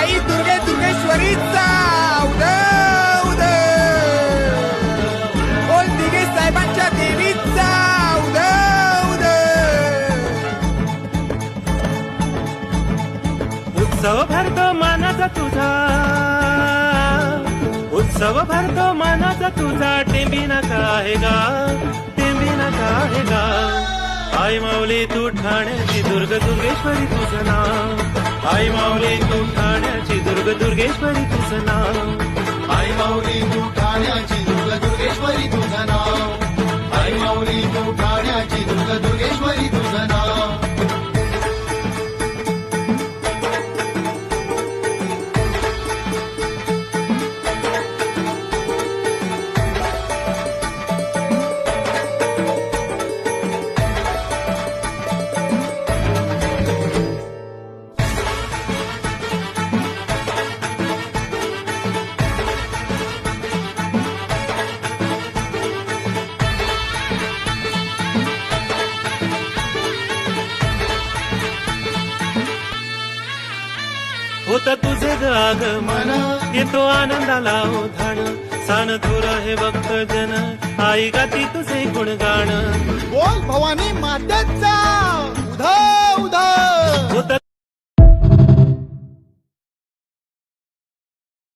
आई दुर्गे दुर्गेश्वरीचा उदय उदय, बोल दिगे साहेबांच्या देवीचा उदय उदय. उत्सव भरतो मानाचा तुझा, उत्सव भरतो मानाचा तुझा, टेंबी नका आहे गा, टेंबी नका आहे गा. आई माऊली तू ठाण्याची दुर्ग दुर्गेश्वरी तुझं नाव, आई माऊली तू ठाण्याची दुर्ग दुर्गेश्वरी तुझं नाव, आई माऊली तू ठाण्याची दुर्ग दुर्गेश्वरी तुझं नाव, आई माऊली तू ठाण्याची दुर्ग दुर्गेश्वरी तुझं नाव. होत तुझे ग आगमन, येतो आनंदाला ओधाण, सान थोर हे भक्त जन, आई गाती तुझे गुणगाण. बोल भवानी मातेचा उदय उदय. होत